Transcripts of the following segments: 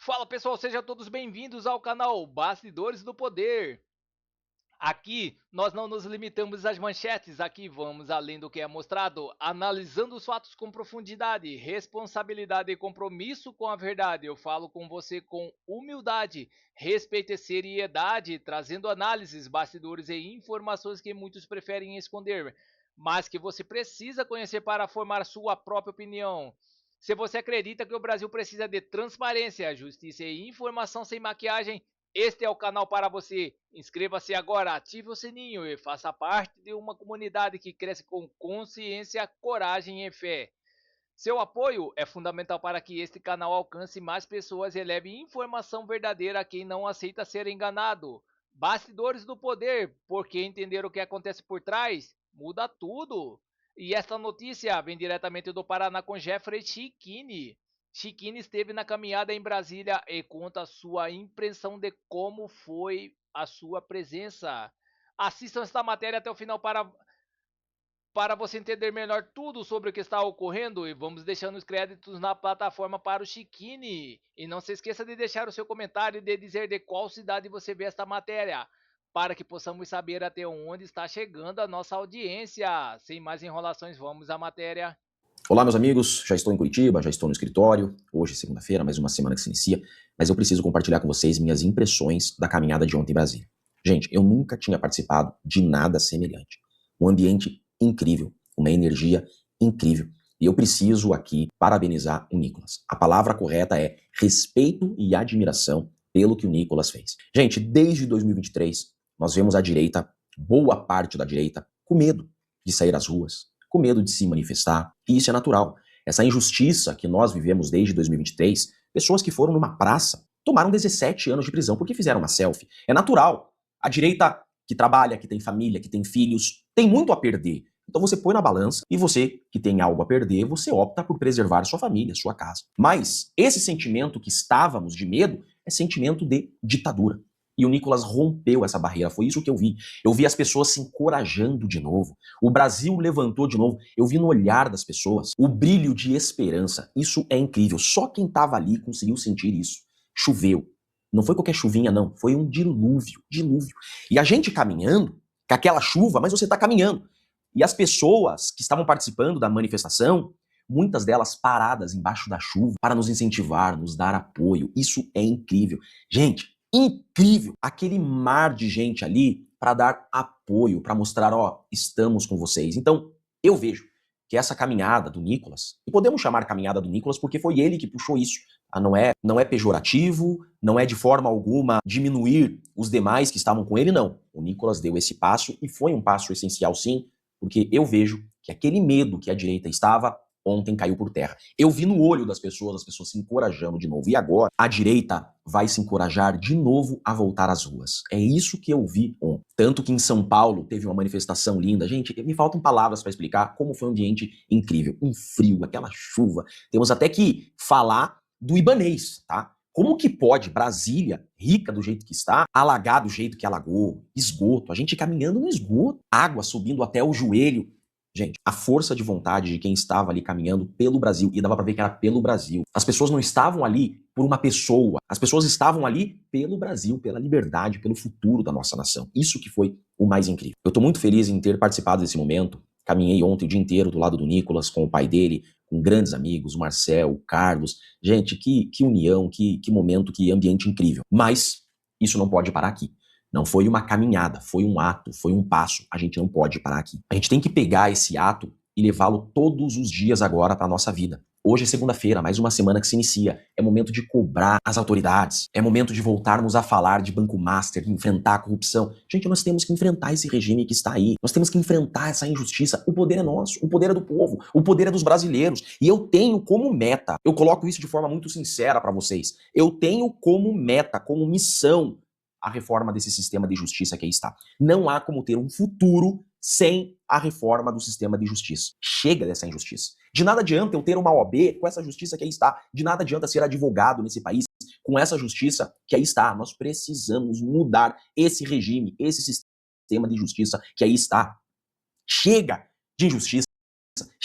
Fala pessoal, sejam todos bem-vindos ao canal Bastidores do Poder. Aqui nós não nos limitamos às manchetes, aqui vamos além do que é mostrado, analisando os fatos com profundidade, responsabilidade e compromisso com a verdade. Eu falo com você com humildade, respeito e seriedade, trazendo análises, bastidores e informações que muitos preferem esconder, mas que você precisa conhecer para formar sua própria opinião. Se você acredita que o Brasil precisa de transparência, justiça e informação sem maquiagem, este é o canal para você. Inscreva-se agora, ative o sininho e faça parte de uma comunidade que cresce com consciência, coragem e fé. Seu apoio é fundamental para que este canal alcance mais pessoas e leve informação verdadeira a quem não aceita ser enganado. Bastidores do poder, porque entender o que acontece por trás muda tudo. E esta notícia vem diretamente do Paraná com Jeffrey Chiquini. Chiquini esteve na caminhada em Brasília e conta a sua impressão de como foi a sua presença. Assistam esta matéria até o final para você entender melhor tudo sobre o que está ocorrendo, e vamos deixando os créditos na plataforma para o Chiquini. E não se esqueça de deixar o seu comentário e de dizer de qual cidade você vê esta matéria, para que possamos saber até onde está chegando a nossa audiência. Sem mais enrolações, vamos à matéria. Olá, meus amigos, já estou em Curitiba, já estou no escritório. Hoje, segunda-feira, mais uma semana que se inicia, mas eu preciso compartilhar com vocês minhas impressões da caminhada de ontem em Brasília. Gente, eu nunca tinha participado de nada semelhante. Um ambiente incrível, uma energia incrível. E eu preciso aqui parabenizar o Nicolas. A palavra correta é respeito e admiração pelo que o Nicolas fez. Gente, desde 2023, nós vemos a direita, boa parte da direita, com medo de sair às ruas, com medo de se manifestar, e isso é natural. Essa injustiça que nós vivemos desde 2023, pessoas que foram numa praça, tomaram 17 anos de prisão porque fizeram uma selfie. É natural. A direita que trabalha, que tem família, que tem filhos, tem muito a perder. Então você põe na balança e você, que tem algo a perder, você opta por preservar sua família, sua casa. Mas esse sentimento que estávamos de medo é sentimento de ditadura. E o Nicolas rompeu essa barreira, foi isso que eu vi. Eu vi as pessoas se encorajando de novo. O Brasil levantou de novo. Eu vi no olhar das pessoas o brilho de esperança. Isso é incrível. Só quem estava ali conseguiu sentir isso. Choveu. Não foi qualquer chuvinha, não. Foi um dilúvio, dilúvio. E a gente caminhando, com aquela chuva, mas você está caminhando. E as pessoas que estavam participando da manifestação, muitas delas paradas embaixo da chuva para nos incentivar, nos dar apoio. Isso é incrível. Gente, incrível! Aquele mar de gente ali para dar apoio, para mostrar, ó, estamos com vocês. Então, eu vejo que essa caminhada do Nicolas, e podemos chamar caminhada do Nicolas porque foi ele que puxou isso. Não é pejorativo, não é de forma alguma diminuir os demais que estavam com ele, não. O Nicolas deu esse passo e foi um passo essencial, sim, porque eu vejo que aquele medo que a direita estava ontem caiu por terra. Eu vi no olho das pessoas, as pessoas se encorajando de novo. E agora a direita vai se encorajar de novo a voltar às ruas. É isso que eu vi ontem. Tanto que em São Paulo teve uma manifestação linda. Gente, me faltam palavras para explicar como foi um ambiente incrível. Um frio, aquela chuva. Temos até que falar do Ibanez, tá? Como que pode Brasília, rica do jeito que está, alagar do jeito que alagou? Esgoto, a gente caminhando no esgoto, água subindo até o joelho. Gente, a força de vontade de quem estava ali caminhando pelo Brasil, e dava pra ver que era pelo Brasil. As pessoas não estavam ali por uma pessoa, as pessoas estavam ali pelo Brasil, pela liberdade, pelo futuro da nossa nação. Isso que foi o mais incrível. Eu tô muito feliz em ter participado desse momento. Caminhei ontem o dia inteiro do lado do Nicolas, com o pai dele, com grandes amigos, o Marcel, o Carlos. Gente, que união, que momento, que ambiente incrível. Mas isso não pode parar aqui. Não foi uma caminhada, foi um ato, foi um passo. A gente não pode parar aqui. A gente tem que pegar esse ato e levá-lo todos os dias agora para a nossa vida. Hoje é segunda-feira, mais uma semana que se inicia. É momento de cobrar as autoridades. É momento de voltarmos a falar de Banco Master, de enfrentar a corrupção. Gente, nós temos que enfrentar esse regime que está aí. Nós temos que enfrentar essa injustiça. O poder é nosso, o poder é do povo, o poder é dos brasileiros. E eu tenho como meta, eu coloco isso de forma muito sincera para vocês, eu tenho como meta, como missão, a reforma desse sistema de justiça que aí está. Não há como ter um futuro sem a reforma do sistema de justiça. Chega dessa injustiça. De nada adianta eu ter uma OAB com essa justiça que aí está. De nada adianta ser advogado nesse país com essa justiça que aí está. Nós precisamos mudar esse regime, esse sistema de justiça que aí está. Chega de injustiça.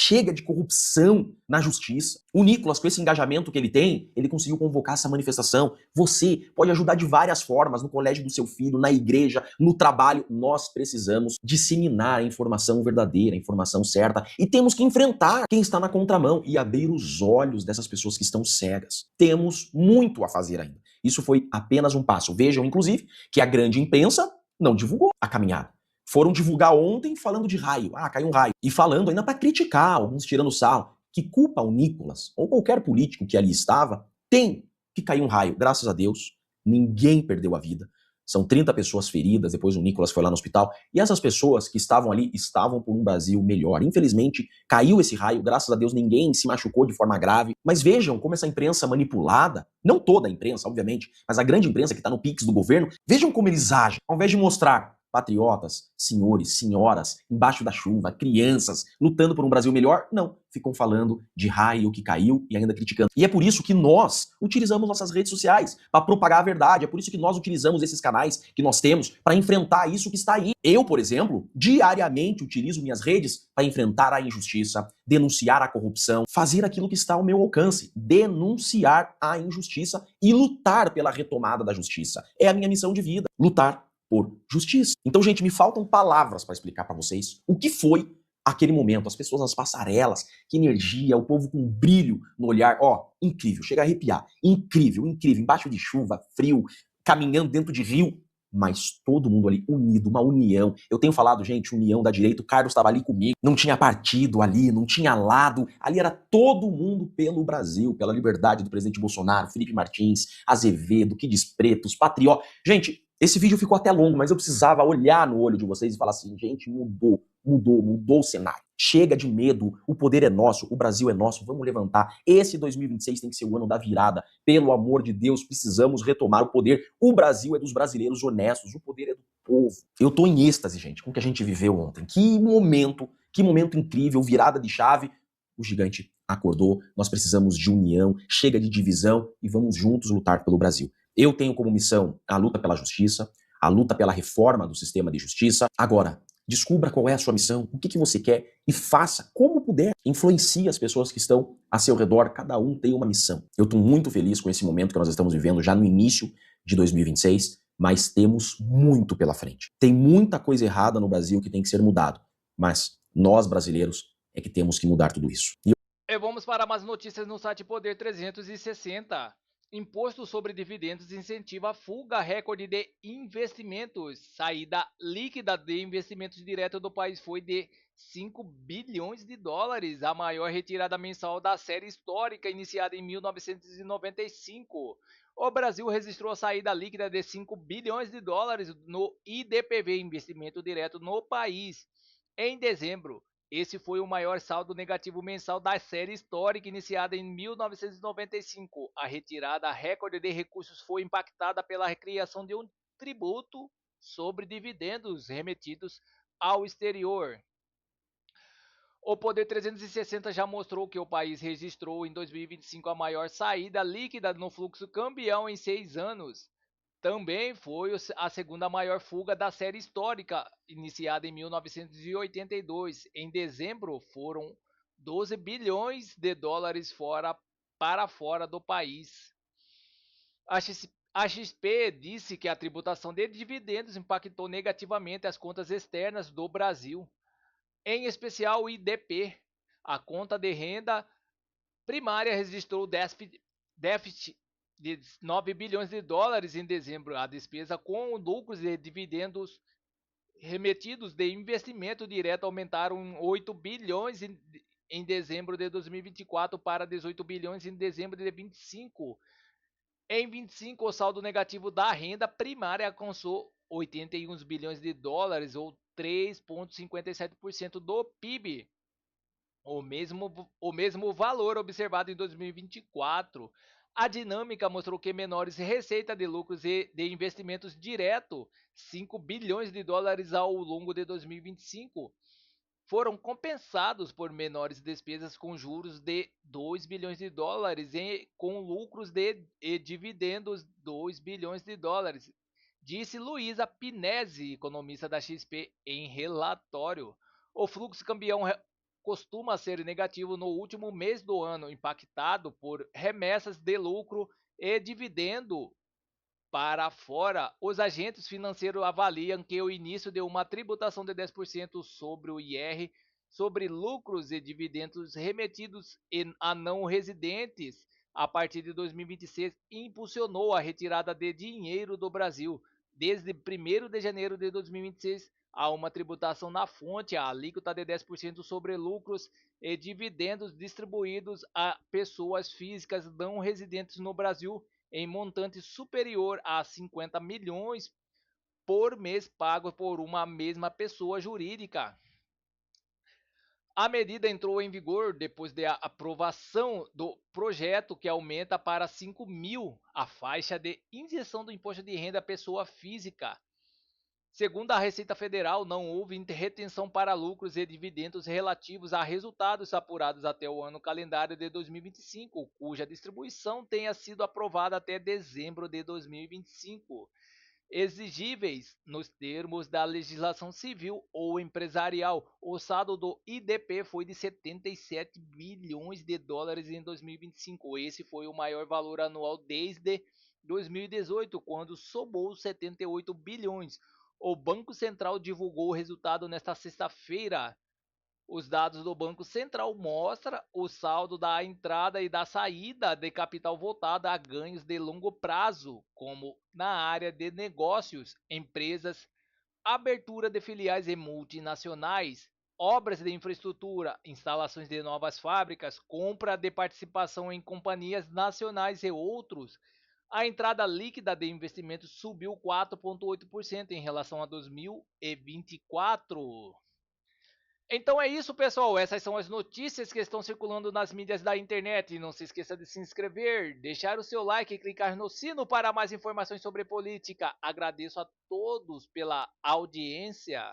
Chega de corrupção na justiça. O Nicolas, com esse engajamento que ele tem, ele conseguiu convocar essa manifestação. Você pode ajudar de várias formas, no colégio do seu filho, na igreja, no trabalho. Nós precisamos disseminar a informação verdadeira, a informação certa, e temos que enfrentar quem está na contramão e abrir os olhos dessas pessoas que estão cegas. Temos muito a fazer ainda. Isso foi apenas um passo. Vejam, inclusive, que a grande imprensa não divulgou a caminhada. Foram divulgar ontem falando de raio. Ah, caiu um raio. E falando ainda para criticar, alguns tirando sarro. Que culpa o Nicolas, ou qualquer político que ali estava, tem que cair um raio. Graças a Deus, ninguém perdeu a vida. São 30 pessoas feridas, depois o Nicolas foi lá no hospital. E essas pessoas que estavam ali estavam por um Brasil melhor. Infelizmente, caiu esse raio, graças a Deus ninguém se machucou de forma grave. Mas vejam como essa imprensa manipulada, não toda a imprensa, obviamente, mas a grande imprensa que está no Pix do governo, vejam como eles agem. Ao invés de mostrar patriotas, senhores, senhoras, embaixo da chuva, crianças, lutando por um Brasil melhor, não. Ficam falando de raio que caiu e ainda criticando. E é por isso que nós utilizamos nossas redes sociais para propagar a verdade. É por isso que nós utilizamos esses canais que nós temos para enfrentar isso que está aí. Eu, por exemplo, diariamente utilizo minhas redes para enfrentar a injustiça, denunciar a corrupção, fazer aquilo que está ao meu alcance, denunciar a injustiça e lutar pela retomada da justiça. É a minha missão de vida, lutar por justiça. Então, gente, me faltam palavras para explicar para vocês o que foi aquele momento, as pessoas nas passarelas, que energia, o povo com brilho no olhar, ó, incrível, chega a arrepiar, incrível, incrível, embaixo de chuva, frio, caminhando dentro de rio, mas todo mundo ali unido, uma união. Eu tenho falado, gente, união da direita, o Carlos estava ali comigo, não tinha partido ali, não tinha lado, ali era todo mundo pelo Brasil, pela liberdade do presidente Bolsonaro, Felipe Martins, Azevedo, Kides Pretos, Patriota. Gente, esse vídeo ficou até longo, mas eu precisava olhar no olho de vocês e falar assim, gente, mudou o cenário. Chega de medo, o poder é nosso, o Brasil é nosso, vamos levantar. Esse 2026 tem que ser o ano da virada. Pelo amor de Deus, precisamos retomar o poder. O Brasil é dos brasileiros honestos, o poder é do povo. Eu tô em êxtase, gente, com o que a gente viveu ontem. Que momento incrível, virada de chave. O gigante acordou, nós precisamos de união, chega de divisão e vamos juntos lutar pelo Brasil. Eu tenho como missão a luta pela justiça, a luta pela reforma do sistema de justiça. Agora, descubra qual é a sua missão, o que você quer e faça como puder. Influencie as pessoas que estão a seu redor, cada um tem uma missão. Eu estou muito feliz com esse momento que nós estamos vivendo já no início de 2026, mas temos muito pela frente. Tem muita coisa errada no Brasil que tem que ser mudado, mas nós brasileiros é que temos que mudar tudo isso. E vamos para mais notícias no site Poder 360. Imposto sobre dividendos incentiva a fuga recorde de investimentos. Saída líquida de investimentos diretos do país foi de 5 bilhões de dólares, a maior retirada mensal da série histórica iniciada em 1995. O Brasil registrou a saída líquida de 5 bilhões de dólares no IDPV, investimento direto no país, em dezembro. Esse foi o maior saldo negativo mensal da série histórica iniciada em 1995. A retirada recorde de recursos foi impactada pela criação de um tributo sobre dividendos remetidos ao exterior. O Poder 360 já mostrou que o país registrou em 2025 a maior saída líquida no fluxo cambial em 6 anos. Também foi a segunda maior fuga da série histórica, iniciada em 1982. Em dezembro, foram 12 bilhões de dólares para fora do país. A XP disse que a tributação de dividendos impactou negativamente as contas externas do Brasil, em especial o IDP. A conta de renda primária registrou déficit de 9 bilhões de dólares em dezembro. A despesa com lucros de dividendos remetidos de investimento direto aumentaram 8 bilhões em dezembro de 2024 para 18 bilhões em dezembro de 2025. Em 25, o saldo negativo da renda primária alcançou 81 bilhões de dólares, ou 3,57% do PIB. O mesmo valor observado em 2024. A dinâmica mostrou que menores receita de lucros e de investimentos direto, 5 bilhões de dólares ao longo de 2025, foram compensados por menores despesas com juros de 2 bilhões de dólares e com lucros e dividendos 2 bilhões de dólares, disse Luísa Pinesi, economista da XP, em relatório. O fluxo cambial costuma ser negativo no último mês do ano, impactado por remessas de lucro e dividendo para fora. Os agentes financeiros avaliam que o início de uma tributação de 10% sobre o IR sobre lucros e dividendos remetidos a não residentes a partir de 2026 impulsionou a retirada de dinheiro do Brasil. Desde 1º de janeiro de 2026, há uma tributação na fonte, a alíquota de 10% sobre lucros e dividendos distribuídos a pessoas físicas não residentes no Brasil em montante superior a 50 milhões por mês pago por uma mesma pessoa jurídica. A medida entrou em vigor depois da aprovação do projeto que aumenta para 5 mil a faixa de isenção do imposto de renda à pessoa física. Segundo a Receita Federal, não houve retenção para lucros e dividendos relativos a resultados apurados até o ano calendário de 2025, cuja distribuição tenha sido aprovada até dezembro de 2025, exigíveis nos termos da legislação civil ou empresarial. O saldo do IDP foi de 77 bilhões de dólares em 2025. Esse foi o maior valor anual desde 2018, quando somou 78 bilhões. O Banco Central divulgou o resultado nesta sexta-feira. Os dados do Banco Central mostram o saldo da entrada e da saída de capital voltado a ganhos de longo prazo, como na área de negócios, empresas, abertura de filiais e multinacionais, obras de infraestrutura, instalações de novas fábricas, compra de participação em companhias nacionais e outros. A entrada líquida de investimentos subiu 4,8% em relação a 2024. Então é isso, pessoal. Essas são as notícias que estão circulando nas mídias da internet. Não se esqueça de se inscrever, deixar o seu like e clicar no sino para mais informações sobre política. Agradeço a todos pela audiência.